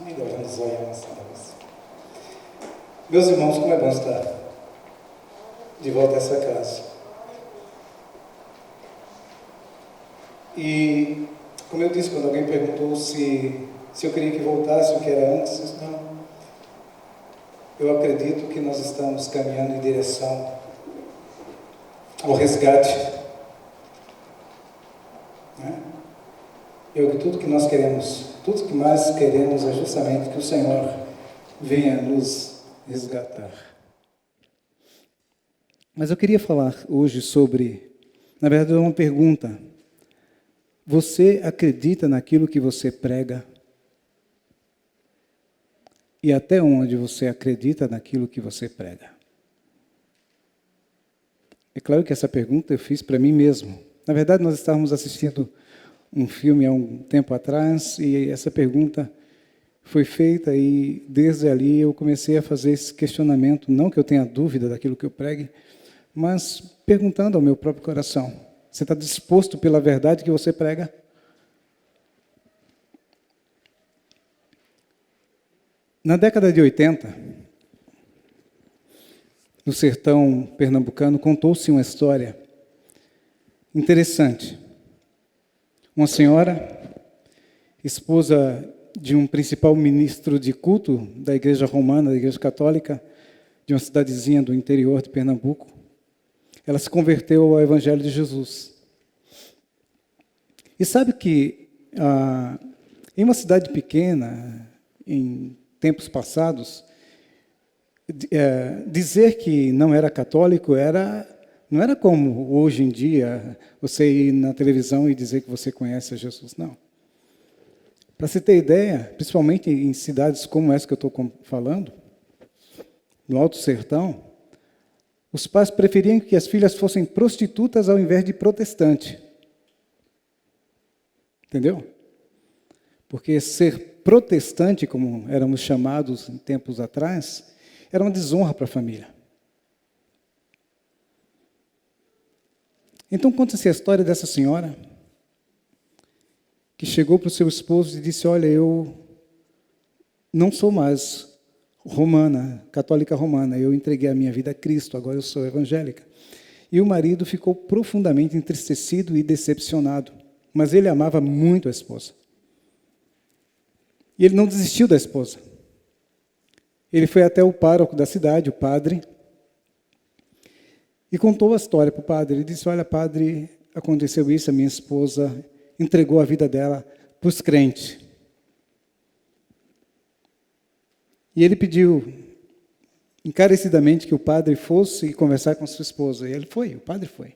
Ainda olhando os olhos assim, meus irmãos, como é bom estar de volta a essa casa. E, como eu disse, quando alguém perguntou se eu queria que voltasse o que era antes, eu disse, não. Eu acredito que nós estamos caminhando em direção ao resgate. Né? Tudo que nós queremos, tudo que mais queremos é justamente que o Senhor venha nos resgatar. Mas eu queria falar hoje sobre, na verdade, uma pergunta. Você acredita naquilo que você prega? E até onde você acredita naquilo que você prega? É claro que essa pergunta eu fiz para mim mesmo. Na verdade, nós estávamos assistindo um filme há um tempo atrás e essa pergunta foi feita e desde ali eu comecei a fazer esse questionamento, não que eu tenha dúvida daquilo que eu pregue, mas perguntando ao meu próprio coração, você está disposto pela verdade que você prega? Na década de 80, no sertão pernambucano, contou-se uma história interessante. Uma senhora, esposa de um principal ministro de culto da igreja romana, da igreja católica, de uma cidadezinha do interior de Pernambuco, ela se converteu ao Evangelho de Jesus. E sabe que em uma cidade pequena, em tempos passados, dizer que não era católico não era como hoje em dia você ir na televisão e dizer que você conhece a Jesus, não. Para você ter ideia, principalmente em cidades como essa que eu estou falando, no Alto Sertão, os pais preferiam que as filhas fossem prostitutas ao invés de protestante. Entendeu? Porque ser protestante, como éramos chamados em tempos atrás, era uma desonra para a família. Então, conta-se a história dessa senhora que chegou para o seu esposo e disse, olha, eu não sou mais romana, católica romana, eu entreguei a minha vida a Cristo, agora eu sou evangélica. E o marido ficou profundamente entristecido e decepcionado, mas ele amava muito a esposa. E ele não desistiu da esposa. Ele foi até o pároco da cidade, o padre, e contou a história para o padre. Ele disse, olha, padre, aconteceu isso, a minha esposa entregou a vida dela para os crentes. E ele pediu encarecidamente que o padre fosse conversar com sua esposa. E ele foi, o padre foi.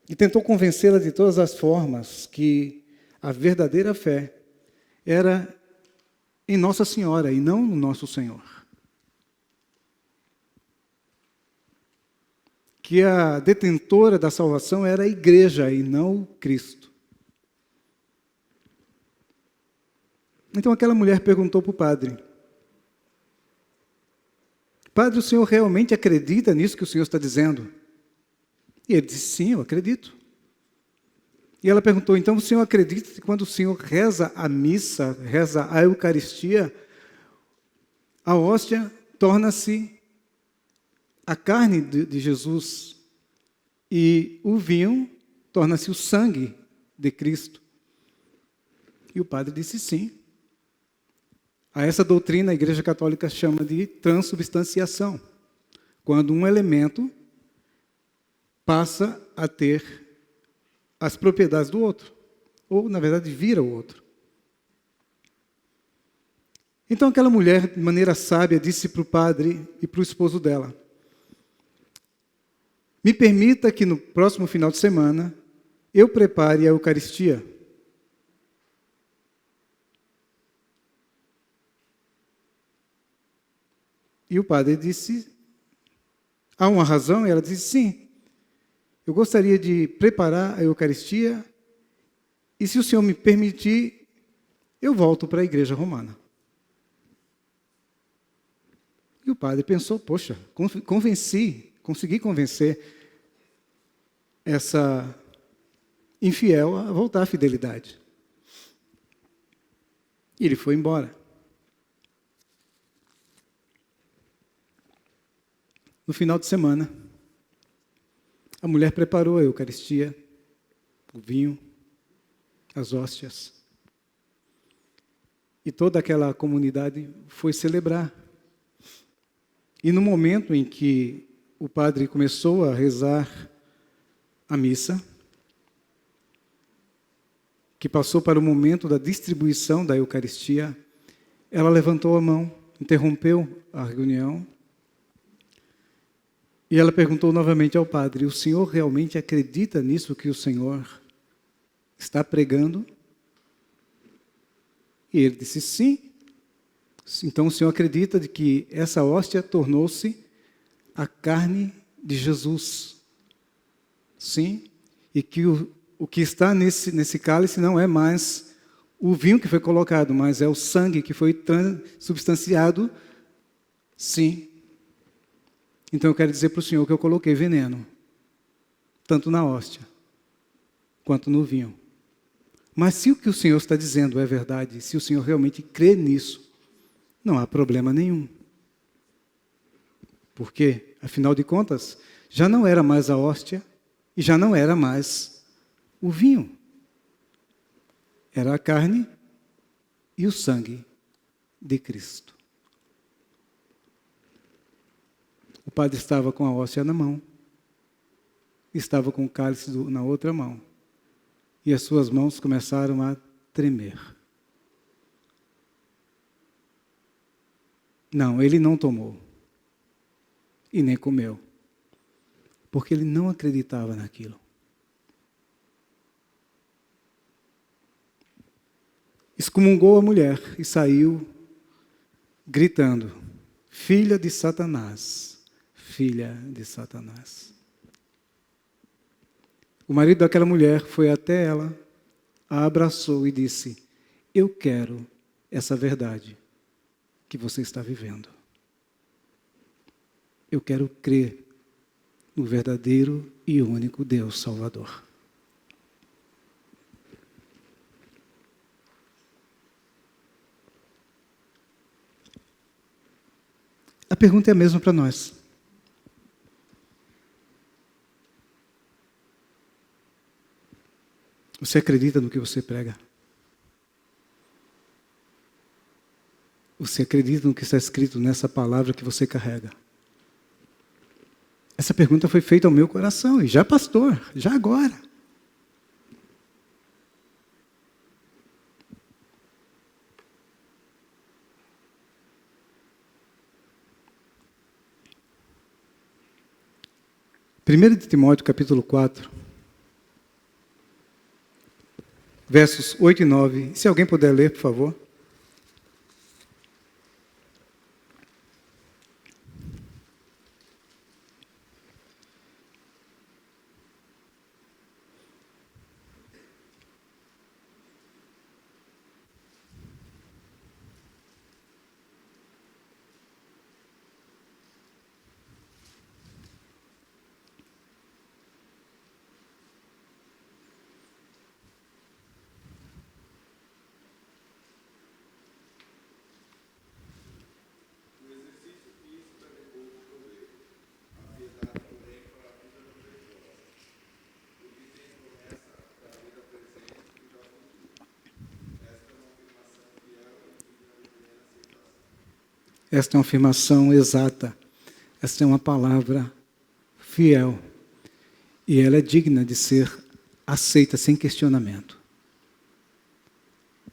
E tentou convencê-la de todas as formas que a verdadeira fé era em Nossa Senhora e não no nosso Senhor. Que a detentora da salvação era a igreja e não o Cristo. Então aquela mulher perguntou para o padre, padre, o senhor realmente acredita nisso que o senhor está dizendo? E ele disse, sim, eu acredito. E ela perguntou, então o senhor acredita que quando o senhor reza a missa, reza a Eucaristia, a hóstia torna-se a carne de Jesus e o vinho torna-se o sangue de Cristo? E o padre disse sim. A essa doutrina a Igreja Católica chama de transubstanciação, quando um elemento passa a ter as propriedades do outro, ou, na verdade, vira o outro. Então, aquela mulher, de maneira sábia, disse para o padre e para o esposo dela, me permita que no próximo final de semana eu prepare a Eucaristia. E o padre disse, há uma razão? E ela disse, sim. Eu gostaria de preparar a Eucaristia e, se o senhor me permitir, eu volto para a igreja romana. E o padre pensou, poxa, consegui convencer essa infiel a voltar à fidelidade. E ele foi embora. No final de semana, a mulher preparou a Eucaristia, o vinho, as hóstias. E toda aquela comunidade foi celebrar. E no momento em que o padre começou a rezar a missa, que passou para o momento da distribuição da Eucaristia, ela levantou a mão, interrompeu a reunião, e ela perguntou novamente ao padre: o senhor realmente acredita nisso que o senhor está pregando? E ele disse: sim. Então o senhor acredita de que essa hóstia tornou-se a carne de Jesus? Sim. E que o que está nesse cálice não é mais o vinho que foi colocado, mas é o sangue que foi transubstanciado? Sim. Então eu quero dizer para o senhor que eu coloquei veneno, tanto na hóstia, quanto no vinho. Mas se o que o senhor está dizendo é verdade, se o senhor realmente crê nisso, não há problema nenhum. Porque, afinal de contas, já não era mais a hóstia e já não era mais o vinho. Era a carne e o sangue de Cristo. O padre estava com a hóstia na mão, estava com o cálice na outra mão, e as suas mãos começaram a tremer. Não, ele não tomou, e nem comeu, porque ele não acreditava naquilo. Excomungou a mulher e saiu gritando: filha de Satanás, filha de Satanás. O marido daquela mulher foi até ela, a abraçou e disse: eu quero essa verdade que você está vivendo. Eu quero crer no verdadeiro e único Deus Salvador. A pergunta é a mesma para nós. Você acredita no que você prega? Você acredita no que está escrito nessa palavra que você carrega? Essa pergunta foi feita ao meu coração, e já pastor, já agora. Primeiro de Timóteo, capítulo 4, versos 8 e 9. Se alguém puder ler, por favor. Esta é uma afirmação exata. Esta é uma palavra fiel. E ela é digna de ser aceita sem questionamento.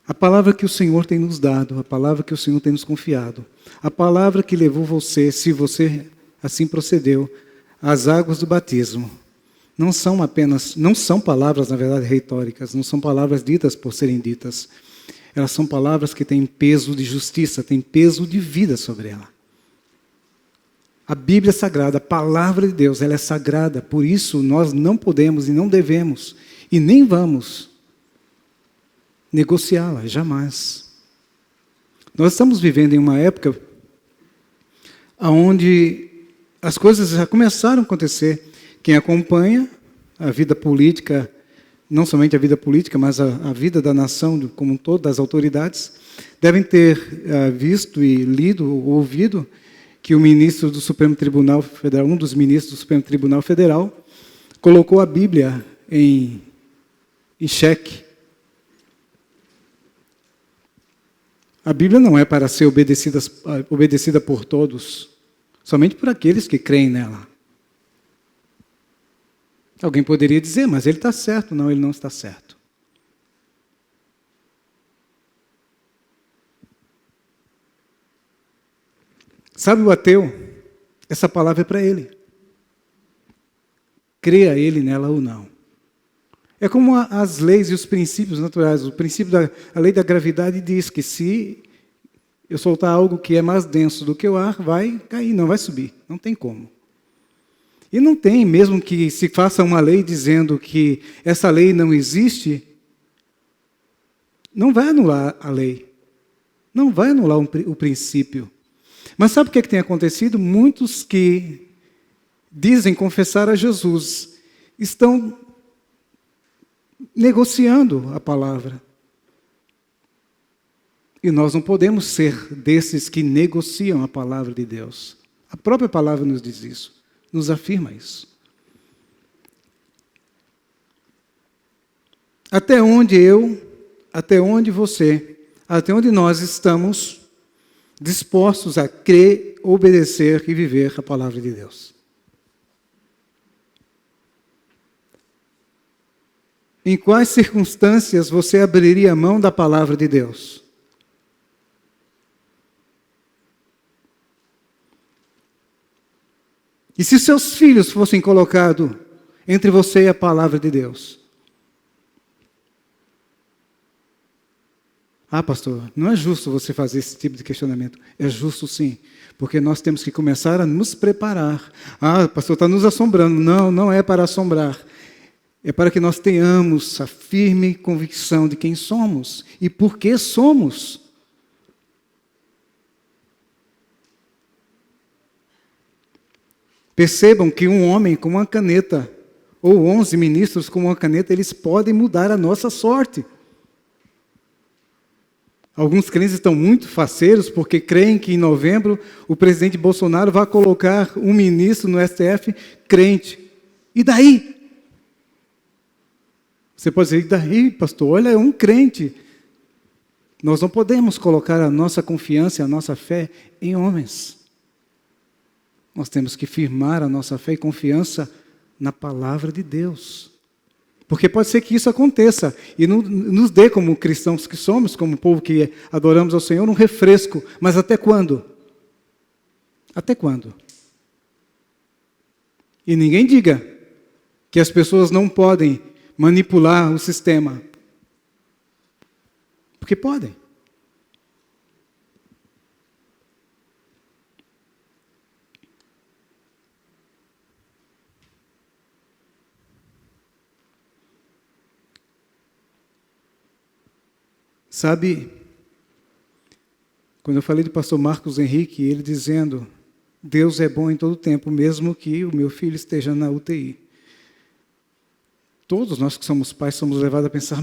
A palavra que o Senhor tem nos dado, a palavra que o Senhor tem nos confiado, a palavra que levou você, se você assim procedeu, às águas do batismo, não são palavras, na verdade, retóricas, não são palavras ditas por serem ditas. Elas são palavras que têm peso de justiça, têm peso de vida sobre ela. A Bíblia é sagrada, a palavra de Deus, ela é sagrada, por isso nós não podemos e não devemos, e nem vamos negociá-la, jamais. Nós estamos vivendo em uma época onde as coisas já começaram a acontecer. Quem acompanha a vida política não somente a vida política, mas a vida da nação como um todo, das autoridades, devem ter visto e lido ou ouvido que o ministro do Supremo Tribunal Federal, um dos ministros do Supremo Tribunal Federal, colocou a Bíblia em xeque. A Bíblia não é para ser obedecida por todos, somente por aqueles que creem nela. Alguém poderia dizer, mas ele está certo. Não, ele não está certo. Sabe o ateu? Essa palavra é para ele. Creia ele nela ou não. É como as leis e os princípios naturais. O princípio a lei da gravidade diz que se eu soltar algo que é mais denso do que o ar, vai cair, não vai subir. Não tem como. E não tem, mesmo que se faça uma lei dizendo que essa lei não existe, não vai anular a lei. Não vai anular o princípio. Mas sabe o que é que tem acontecido? Muitos que dizem confessar a Jesus estão negociando a palavra. E nós não podemos ser desses que negociam a palavra de Deus. A própria palavra nos diz isso, nos afirma isso. Até onde até onde você, até onde nós estamos dispostos a crer, obedecer e viver a palavra de Deus? Em quais circunstâncias você abriria a mão da palavra de Deus? E se seus filhos fossem colocados entre você e a palavra de Deus? Ah, pastor, não é justo você fazer esse tipo de questionamento. É justo sim, porque nós temos que começar a nos preparar. Ah, pastor, está nos assombrando. Não, não é para assombrar. É para que nós tenhamos a firme convicção de quem somos e por que somos. Percebam que um homem com uma caneta, ou 11 ministros com uma caneta, eles podem mudar a nossa sorte. Alguns crentes estão muito faceiros porque creem que em novembro o presidente Bolsonaro vai colocar um ministro no STF crente. E daí? Você pode dizer, e daí, pastor? Olha, é um crente. Nós não podemos colocar a nossa confiança e a nossa fé em homens. Nós temos que firmar a nossa fé e confiança na palavra de Deus. Porque pode ser que isso aconteça e nos dê, como cristãos que somos, como povo que adoramos ao Senhor, um refresco. Mas até quando? Até quando? E ninguém diga que as pessoas não podem manipular o sistema. Porque podem. Sabe, quando eu falei do pastor Marcos Henrique, ele dizendo, Deus é bom em todo tempo, mesmo que o meu filho esteja na UTI. Todos nós que somos pais somos levados a pensar,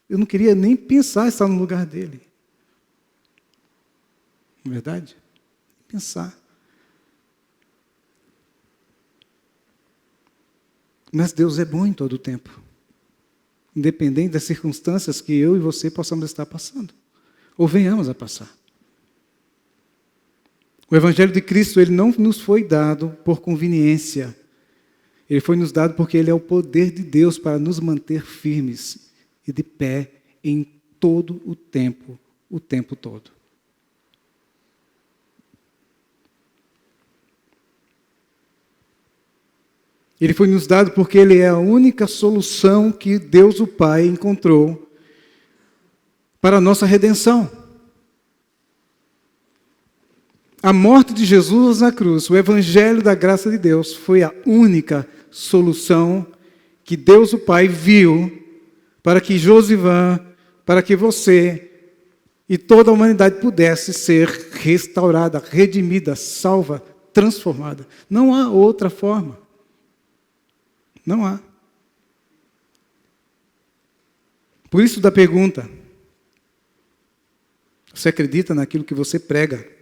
eu não queria nem pensar em estar no lugar dele. Não é verdade? Pensar. Mas Deus é bom em todo tempo. Independente das circunstâncias que eu e você possamos estar passando, ou venhamos a passar. O Evangelho de Cristo, ele não nos foi dado por conveniência. Ele foi nos dado porque ele é o poder de Deus para nos manter firmes e de pé em todo o tempo todo. Ele foi nos dado porque ele é a única solução que Deus o Pai encontrou para a nossa redenção. A morte de Jesus na cruz, o Evangelho da graça de Deus, foi a única solução que Deus o Pai viu para que Josivan, para que você e toda a humanidade pudesse ser restaurada, redimida, salva, transformada. Não há outra forma. Não há. Por isso da pergunta: você acredita naquilo que você prega?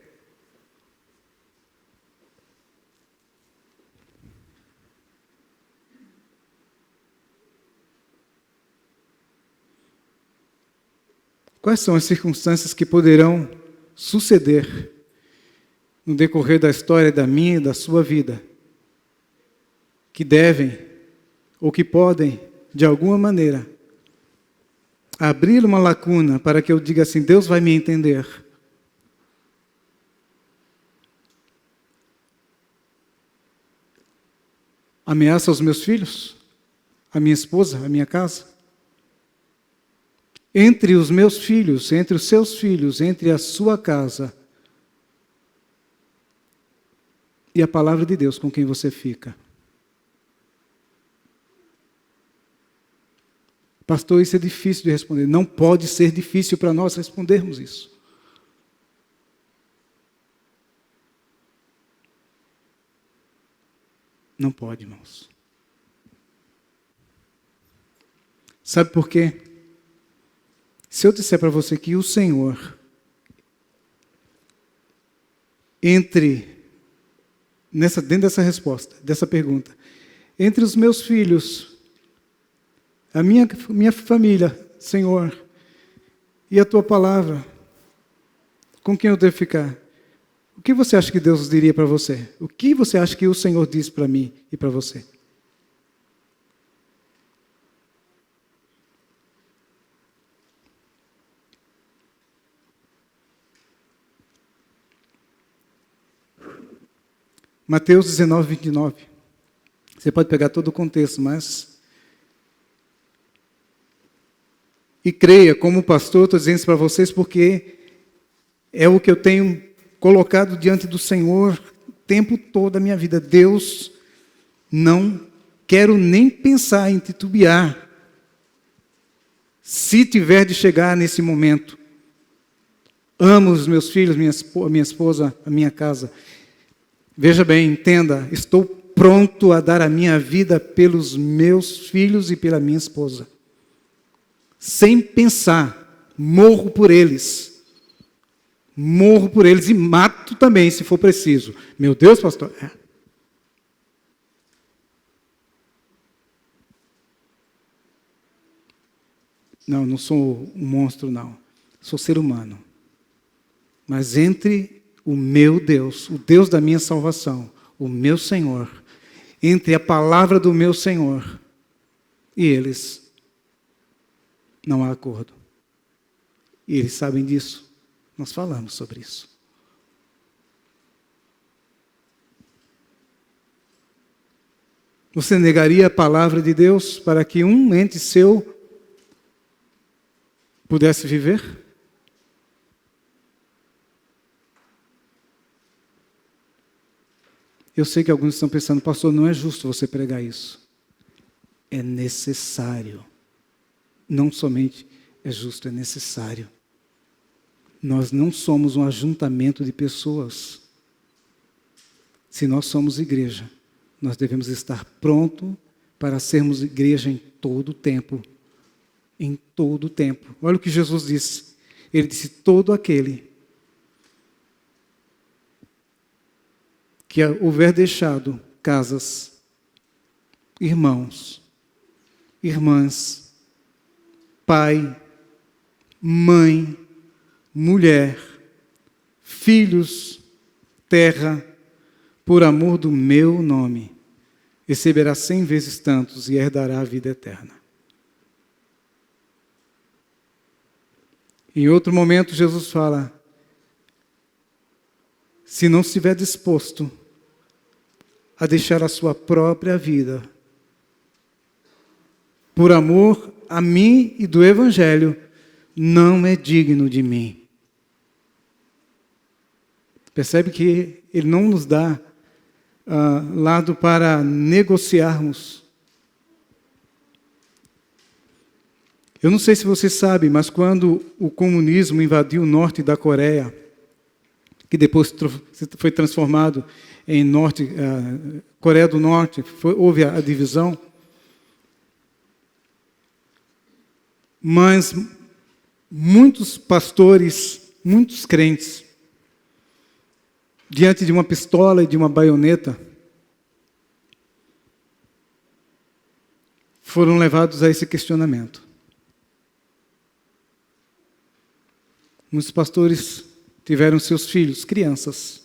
Quais são as circunstâncias que poderão suceder no decorrer da história da minha e da sua vida, que devem ou que podem, de alguma maneira, abrir uma lacuna para que eu diga assim: Deus vai me entender? Ameaça aos meus filhos, a minha esposa, a minha casa? Entre os meus filhos, entre os seus filhos, entre a sua casa e a palavra de Deus com quem você fica. Pastor, isso é difícil de responder. Não pode ser difícil para nós respondermos isso. Não pode, irmãos. Sabe por quê? Se eu disser para você que o Senhor, dentro dessa resposta, dessa pergunta, entre os meus filhos, a minha família, Senhor, e a tua palavra, com quem eu devo ficar? O que você acha que Deus diria para você? O que você acha que o Senhor diz para mim e para você? Mateus 19, 29. Você pode pegar todo o contexto, mas... E creia, como pastor, estou dizendo isso para vocês porque é o que eu tenho colocado diante do Senhor o tempo todo da minha vida. Deus, não quero nem pensar em titubear. Se tiver de chegar nesse momento, amo os meus filhos, minha esposa, a minha casa. Veja bem, entenda, estou pronto a dar a minha vida pelos meus filhos e pela minha esposa. Sem pensar, morro por eles. Morro por eles e mato também, se for preciso. Meu Deus, pastor. Não sou um monstro, não. Sou ser humano. Mas entre o meu Deus, o Deus da minha salvação, o meu Senhor, entre a palavra do meu Senhor e eles, não há acordo. E eles sabem disso. Nós falamos sobre isso. Você negaria a palavra de Deus para que um ente seu pudesse viver? Eu sei que alguns estão pensando: pastor, não é justo você pregar isso. É necessário. Não somente é justo, é necessário. Nós não somos um ajuntamento de pessoas. Se nós somos igreja, nós devemos estar prontos para sermos igreja em todo o tempo. Em todo o tempo. Olha o que Jesus disse. Ele disse: todo aquele que houver deixado casas, irmãos, irmãs, pai, mãe, mulher, filhos, terra, por amor do meu nome, receberá 100 vezes tantos e herdará a vida eterna. Em outro momento, Jesus fala: se não estiver disposto a deixar a sua própria vida, por amor a mim e do Evangelho, não é digno de mim. Percebe que Ele não nos dá lado para negociarmos. Eu não sei se você sabe, mas quando o comunismo invadiu o norte da Coreia, que depois foi transformado em Coreia do Norte, houve a divisão. Mas muitos pastores, muitos crentes, diante de uma pistola e de uma baioneta, foram levados a esse questionamento. Muitos pastores tiveram seus filhos, crianças,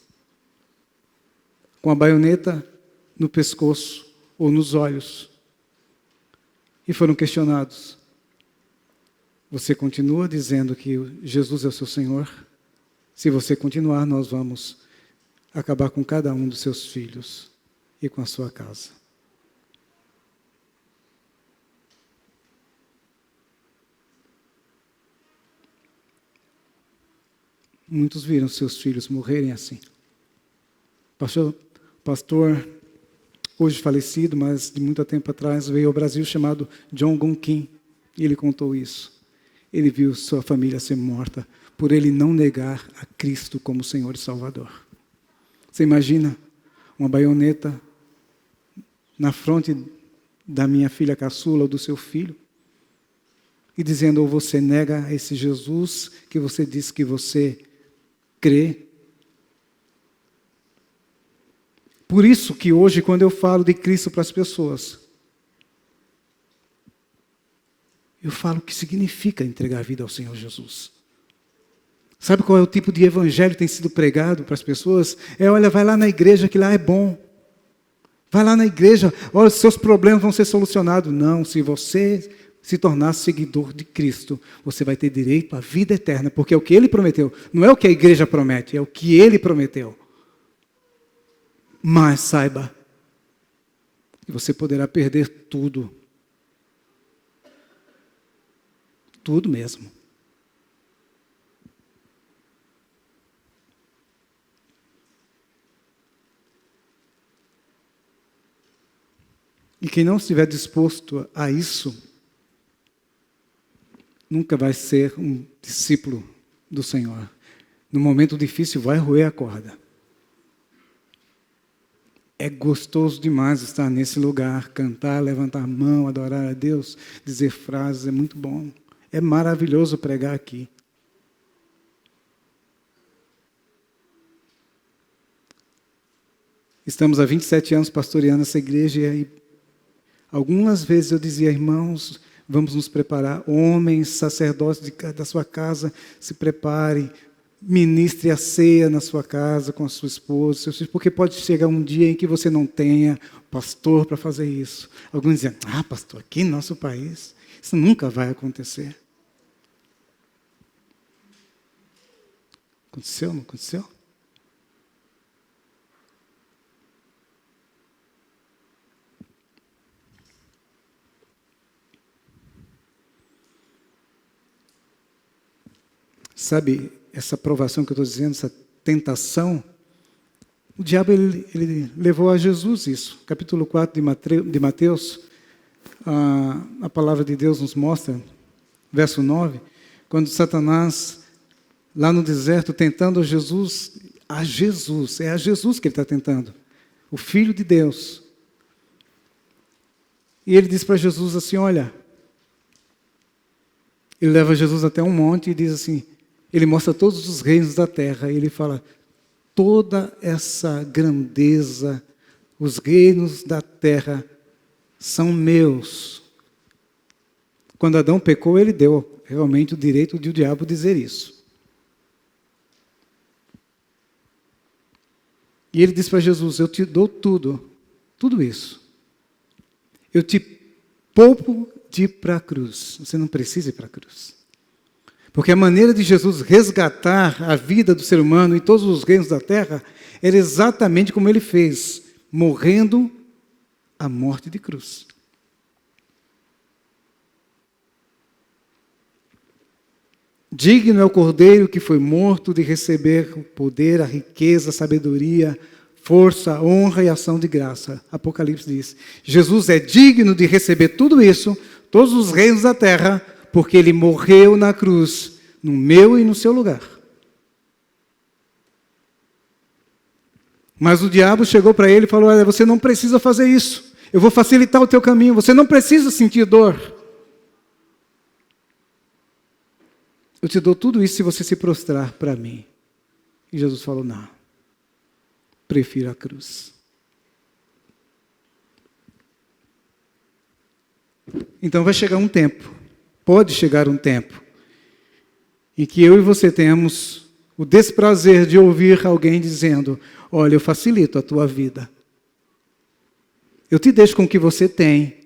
com a baioneta no pescoço ou nos olhos, e foram questionados. Você continua dizendo que Jesus é o seu Senhor? Se você continuar, nós vamos acabar com cada um dos seus filhos e com a sua casa. Muitos viram seus filhos morrerem assim. Pastor, hoje falecido, mas de muito tempo atrás, veio ao Brasil chamado John Gun Kim, e ele contou isso. Ele viu sua família ser morta por ele não negar a Cristo como Senhor e Salvador. Você imagina uma baioneta na fronte da minha filha caçula ou do seu filho, e dizendo, ou você nega esse Jesus que você diz que você crê. Por isso que hoje, quando eu falo de Cristo para as pessoas, eu falo o que significa entregar a vida ao Senhor Jesus. Sabe qual é o tipo de evangelho que tem sido pregado para as pessoas? Olha, vai lá na igreja que lá é bom. Vai lá na igreja, olha, seus problemas vão ser solucionados. Não, se você se tornar seguidor de Cristo, você vai ter direito à vida eterna, porque é o que Ele prometeu. Não é o que a igreja promete, é o que Ele prometeu. Mas saiba que você poderá perder tudo. Tudo mesmo. E quem não estiver disposto a isso, nunca vai ser um discípulo do Senhor. No momento difícil vai roer a corda. É gostoso demais estar nesse lugar, cantar, levantar a mão, adorar a Deus, dizer frases, é muito bom. É maravilhoso pregar aqui. Estamos há 27 anos pastoreando essa igreja e algumas vezes eu dizia, irmãos, vamos nos preparar. Homens, sacerdotes da sua casa, se preparem. Ministre a ceia na sua casa com a sua esposa, seus filhos, porque pode chegar um dia em que você não tenha pastor para fazer isso. Alguns dizem, pastor, aqui no nosso país, isso nunca vai acontecer. Aconteceu, não aconteceu? Sabe, essa provação que eu estou dizendo, essa tentação, o diabo ele levou a Jesus isso. Capítulo 4 de Mateus, a palavra de Deus nos mostra, verso 9, quando Satanás, lá no deserto, tentando é a Jesus que ele está tentando, o Filho de Deus. E ele diz para Jesus assim, olha, ele leva Jesus até um monte e diz assim, ele mostra todos os reinos da terra, e ele fala, toda essa grandeza, os reinos da terra são meus. Quando Adão pecou, ele deu realmente o direito de o diabo dizer isso. E ele diz para Jesus, eu te dou tudo isso. Eu te poupo de ir para a cruz. Você não precisa ir para a cruz. Porque a maneira de Jesus resgatar a vida do ser humano em todos os reinos da terra era exatamente como ele fez, morrendo a morte de cruz. Digno é o Cordeiro que foi morto de receber o poder, a riqueza, a sabedoria, força, honra e ação de graça. Apocalipse diz, Jesus é digno de receber tudo isso, todos os reinos da terra, porque ele morreu na cruz, no meu e no seu lugar. Mas o diabo chegou para ele e falou, olha, você não precisa fazer isso. Eu vou facilitar o teu caminho, você não precisa sentir dor. eu te dou tudo isso se você se prostrar para mim. E Jesus falou, não, prefiro a cruz. Então vai chegar um tempo, pode chegar um tempo, em que eu e você tenhamos o desprazer de ouvir alguém dizendo, olha, eu facilito a tua vida. Eu te deixo com o que você tem.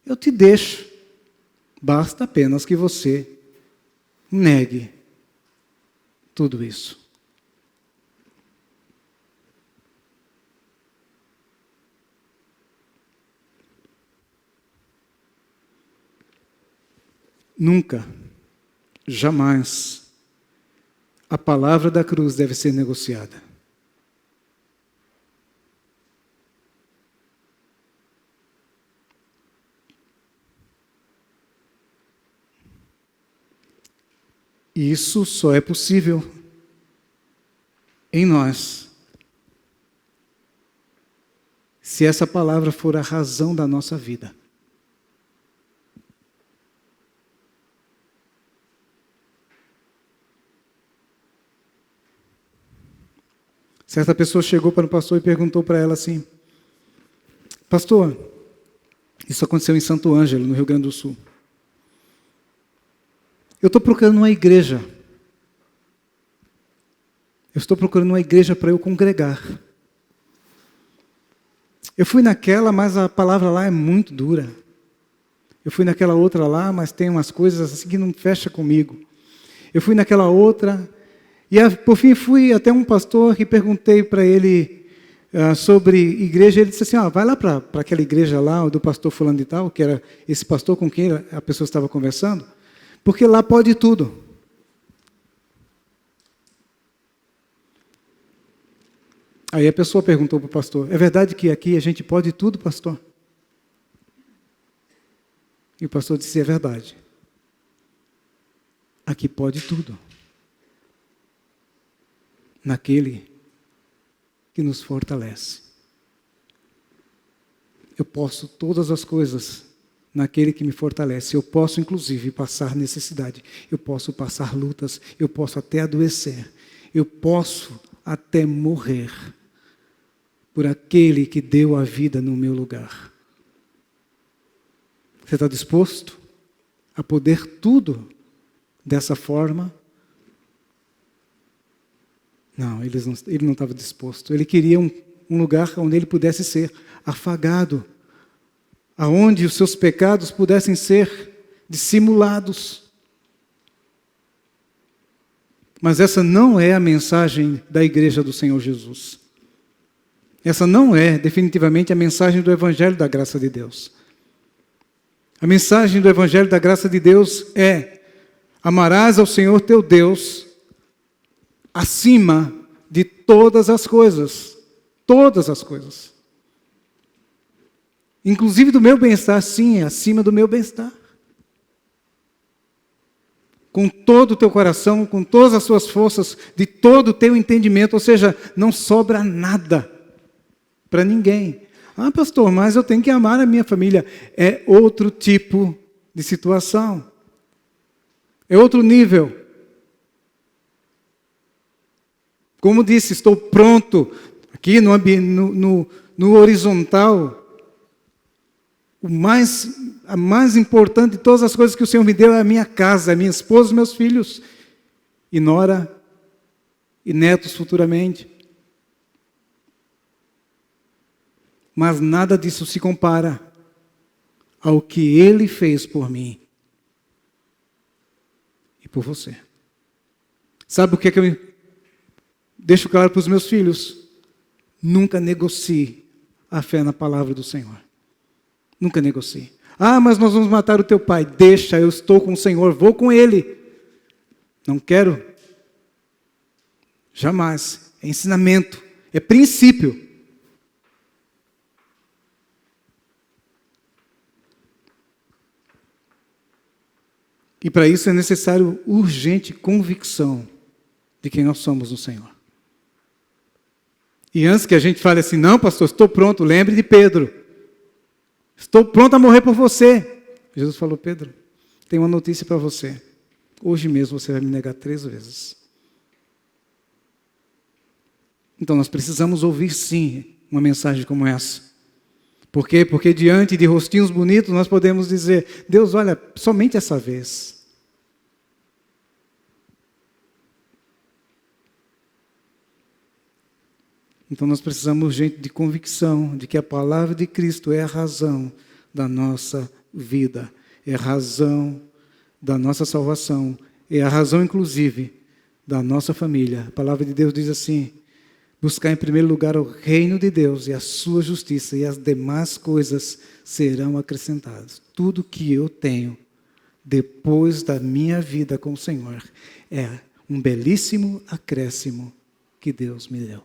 Eu te deixo. Basta apenas que você negue tudo isso. Nunca, jamais, a palavra da cruz deve ser negociada. E isso só é possível em nós, se essa palavra for a razão da nossa vida. Certa pessoa chegou para o pastor e perguntou para ela assim, pastor, isso aconteceu em Santo Ângelo, no Rio Grande do Sul. Eu estou procurando uma igreja. Eu estou procurando uma igreja para eu congregar. Eu fui naquela, mas a palavra lá é muito dura. Eu fui naquela outra lá, mas tem umas coisas assim que não fecha comigo. Eu fui naquela outra, e por fim fui até um pastor e perguntei para ele sobre igreja. Ele disse assim, vai lá para aquela igreja lá, do pastor fulano de tal, que era esse pastor com quem a pessoa estava conversando, porque lá pode tudo. Aí a pessoa perguntou para o pastor, é verdade que aqui a gente pode tudo, pastor? E o pastor disse, é verdade. Aqui pode tudo. Naquele que nos fortalece. Eu posso todas as coisas naquele que me fortalece. Eu posso, inclusive, passar necessidade. Eu posso passar lutas. Eu posso até adoecer. Eu posso até morrer por aquele que deu a vida no meu lugar. Você está disposto a poder tudo dessa forma? Não, ele não estava disposto. Ele queria um lugar onde ele pudesse ser afagado, aonde os seus pecados pudessem ser dissimulados. Mas essa não é a mensagem da igreja do Senhor Jesus. Essa não é definitivamente a mensagem do Evangelho da Graça de Deus. A mensagem do Evangelho da Graça de Deus é: amarás ao Senhor teu Deus acima de todas as coisas. Todas as coisas. Inclusive do meu bem-estar, sim, acima do meu bem-estar. Com todo o teu coração, com todas as suas forças, de todo o teu entendimento, ou seja, não sobra nada para ninguém. Ah, pastor, mas eu tenho que amar a minha família. É outro tipo de situação. É outro nível. Como disse, estou pronto. Aqui no horizontal, a mais importante de todas as coisas que o Senhor me deu é a minha casa, a minha esposa, meus filhos, e nora, e netos futuramente. Mas nada disso se compara ao que Ele fez por mim e por você. Sabe o que é que eu deixo claro para os meus filhos? Nunca negocie a fé na palavra do Senhor. Nunca negocie. Ah, mas nós vamos matar o teu pai. Deixa, eu estou com o Senhor, vou com Ele. Não quero. Jamais. É ensinamento, é princípio. E para isso é necessário urgente convicção de quem nós somos no Senhor. E antes que a gente fale assim, não, pastor, estou pronto, lembre de Pedro. Estou pronto a morrer por você. Jesus falou, Pedro, tenho uma notícia para você. hoje mesmo você vai me negar 3 vezes. Então nós precisamos ouvir sim uma mensagem como essa. Por quê? Porque diante de rostinhos bonitos nós podemos dizer, Deus, olha, somente essa vez. Então nós precisamos, gente, de convicção de que a palavra de Cristo é a razão da nossa vida, é a razão da nossa salvação, é a razão, inclusive, da nossa família. A palavra de Deus diz assim, buscar em primeiro lugar o reino de Deus e a sua justiça, e as demais coisas serão acrescentadas. Tudo que eu tenho depois da minha vida com o Senhor é um belíssimo acréscimo que Deus me deu.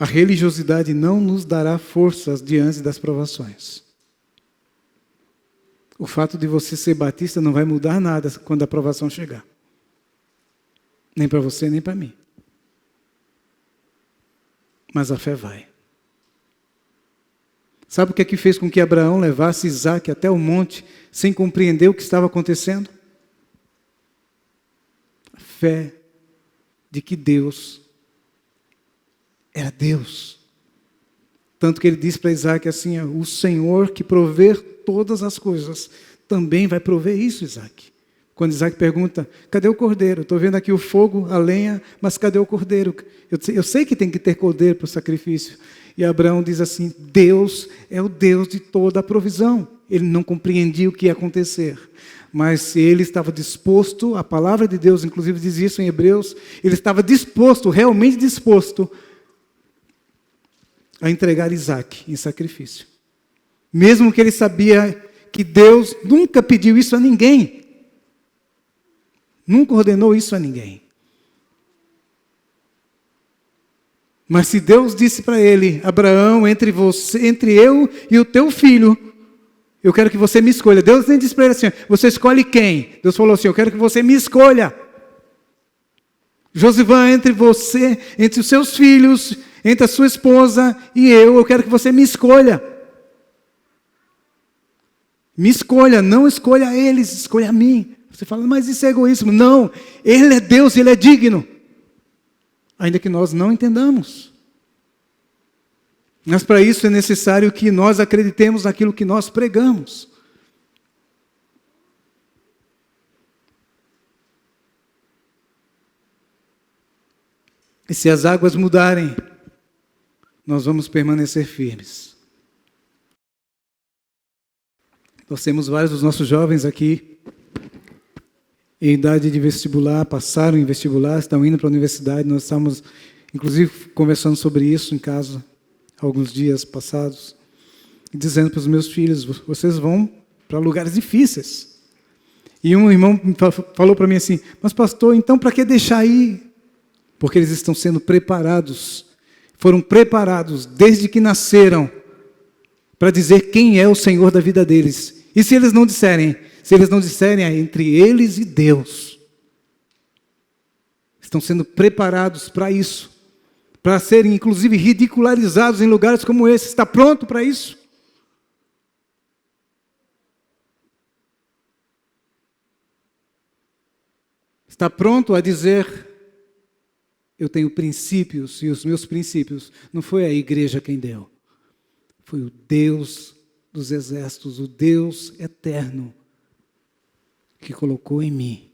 A religiosidade não nos dará forças diante das provações. O fato de você ser batista não vai mudar nada quando a provação chegar. Nem para você, nem para mim. Mas a fé vai. Sabe o que é que fez com que Abraão levasse Isaac até o monte sem compreender o que estava acontecendo? A fé de que Deus era Deus. Tanto que ele disse para Isaac assim, o Senhor que provê todas as coisas, também vai prover isso, Isaac. Quando Isaac pergunta, cadê o cordeiro? Estou vendo aqui o fogo, a lenha, mas cadê o cordeiro? Eu sei que tem que ter cordeiro para o sacrifício. E Abraão diz assim, Deus é o Deus de toda a provisão. Ele não compreendia o que ia acontecer. Mas ele estava disposto, a palavra de Deus inclusive diz isso em Hebreus, ele estava disposto, realmente disposto, a entregar Isaac em sacrifício. Mesmo que ele sabia que Deus nunca pediu isso a ninguém. Nunca ordenou isso a ninguém. Mas se Deus disse para ele, Abraão, entre eu e o teu filho, eu quero que você me escolha. Deus nem disse para ele assim, você escolhe quem? Deus falou assim, eu quero que você me escolha. Josivã, entre você, entre os seus filhos, entre a sua esposa e eu quero que você me escolha. Me escolha, não escolha eles, escolha a mim. Você fala, mas isso é egoísmo. Não, Ele é Deus, Ele é digno. Ainda que nós não entendamos. Mas para isso é necessário que nós acreditemos naquilo que nós pregamos. E se as águas mudarem, nós vamos permanecer firmes. Nós temos vários dos nossos jovens aqui, em idade de vestibular, passaram em vestibular, estão indo para a universidade. Nós estamos, inclusive, conversando sobre isso em casa, alguns dias passados, e dizendo para os meus filhos, vocês vão para lugares difíceis. E um irmão falou para mim assim, mas pastor, então para que deixar ir? Porque eles estão sendo preparados, foram preparados desde que nasceram, para dizer quem é o Senhor da vida deles. E se eles não disserem, é entre eles e Deus. Estão sendo preparados para isso, para serem inclusive ridicularizados em lugares como esse. Está pronto para isso? Está pronto a dizer, eu tenho princípios, e os meus princípios, não foi a igreja quem deu, foi o Deus dos exércitos, o Deus eterno, que colocou em mim.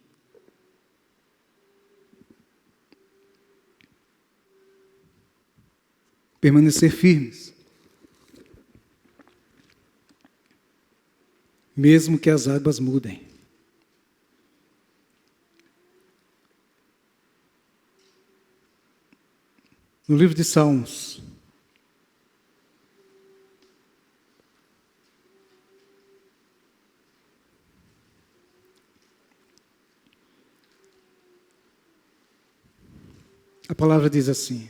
Permanecer firmes. Mesmo que as águas mudem. No livro de Salmos, a palavra diz assim,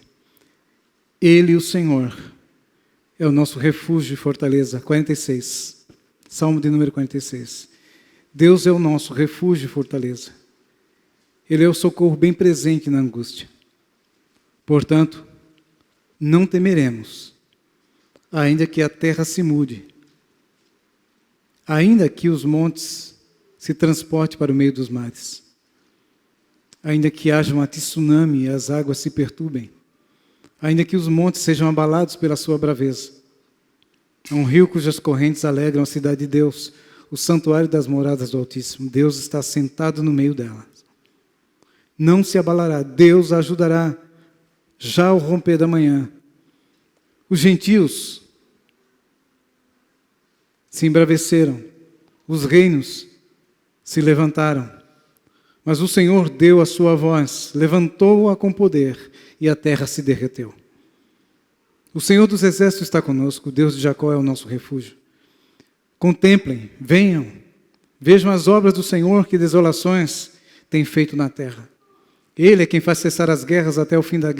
Ele, o Senhor, é o nosso refúgio e fortaleza. 46, Salmo de número 46. Deus é o nosso refúgio e fortaleza. Ele é o socorro bem presente na angústia. Portanto, não temeremos, ainda que a terra se mude, ainda que os montes se transportem para o meio dos mares, ainda que haja um tsunami e as águas se perturbem, ainda que os montes sejam abalados pela sua braveza. Há um rio cujas correntes alegram a cidade de Deus, o santuário das moradas do Altíssimo. Deus está sentado no meio dela. Não se abalará, Deus a ajudará, já ao romper da manhã. Os gentios se embraveceram, os reinos se levantaram, mas o Senhor deu a sua voz, levantou-a com poder, e a terra se derreteu. O Senhor dos Exércitos está conosco, o Deus de Jacó é o nosso refúgio. Contemplem, venham, vejam as obras do Senhor, que desolações tem feito na terra. Ele é quem faz cessar as guerras até o fim da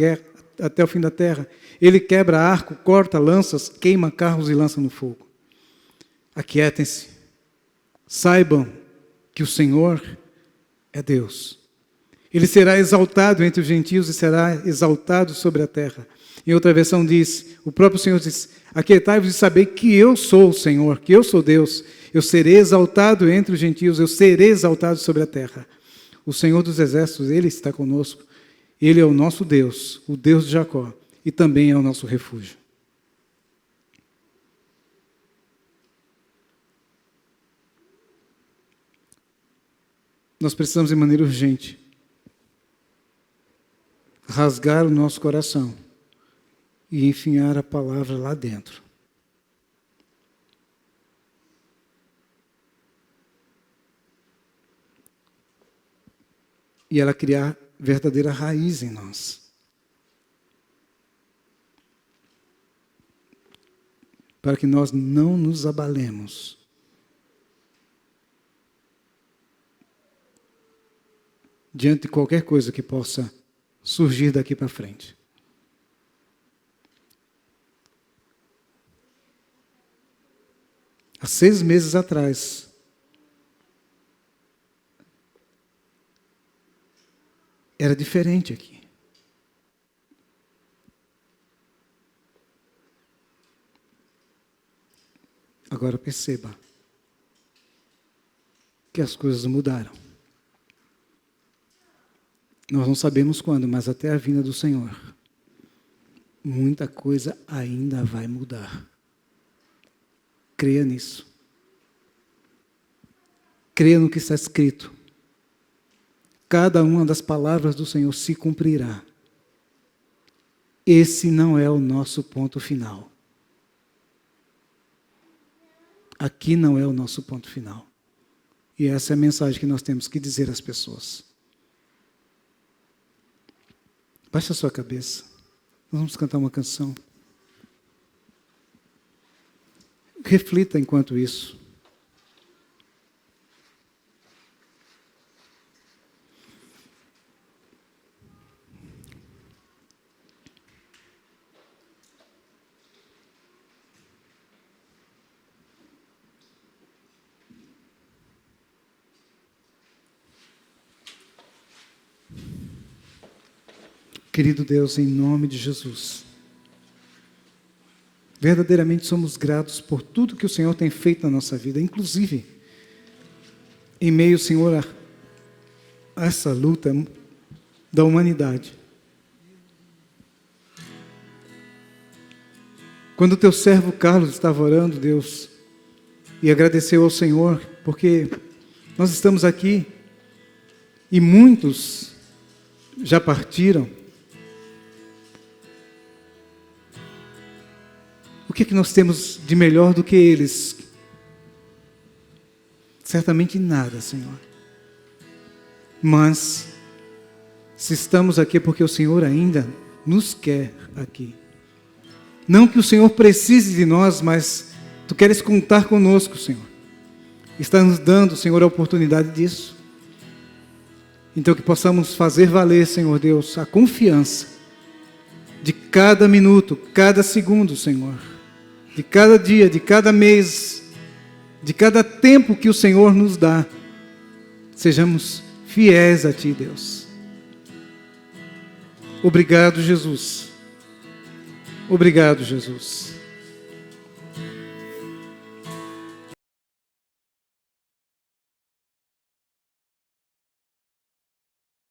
terra. Ele quebra arco, corta lanças, queima carros e lança no fogo. Aquietem-se, saibam que o Senhor é Deus. Ele será exaltado entre os gentios e será exaltado sobre a terra. Em outra versão diz, o próprio Senhor diz, aquietai-vos e saber que eu sou o Senhor, que eu sou Deus. Eu serei exaltado entre os gentios, eu serei exaltado sobre a terra. O Senhor dos Exércitos, Ele está conosco. Ele é o nosso Deus, o Deus de Jacó, e também é o nosso refúgio. Nós precisamos, de maneira urgente, rasgar o nosso coração e enfiar a palavra lá dentro. E ela criar verdadeira raiz em nós. Para que nós não nos abalemos. Diante de qualquer coisa que possa surgir daqui para frente. Há 6 meses atrás, era diferente aqui. Agora perceba que as coisas mudaram. Nós não sabemos quando, mas até a vinda do Senhor, muita coisa ainda vai mudar. Creia nisso. Creia no que está escrito. Cada uma das palavras do Senhor se cumprirá. Esse não é o nosso ponto final. Aqui não é o nosso ponto final. E essa é a mensagem que nós temos que dizer às pessoas. Baixe a sua cabeça. Nós vamos cantar uma canção. Reflita enquanto isso. Querido Deus, em nome de Jesus, verdadeiramente somos gratos por tudo que o Senhor tem feito na nossa vida, inclusive em meio, Senhor, a essa luta da humanidade. Quando o teu servo Carlos estava orando, Deus, e agradeceu ao Senhor, porque nós estamos aqui e muitos já partiram. O que é que nós temos de melhor do que eles? Certamente nada, Senhor. Mas, se estamos aqui é porque o Senhor ainda nos quer aqui. Não que o Senhor precise de nós, mas Tu queres contar conosco, Senhor. Está nos dando, Senhor, a oportunidade disso. Então que possamos fazer valer, Senhor Deus, a confiança de cada minuto, cada segundo, Senhor. De cada dia, de cada mês, de cada tempo que o Senhor nos dá, sejamos fiéis a Ti, Deus. Obrigado, Jesus. Obrigado, Jesus.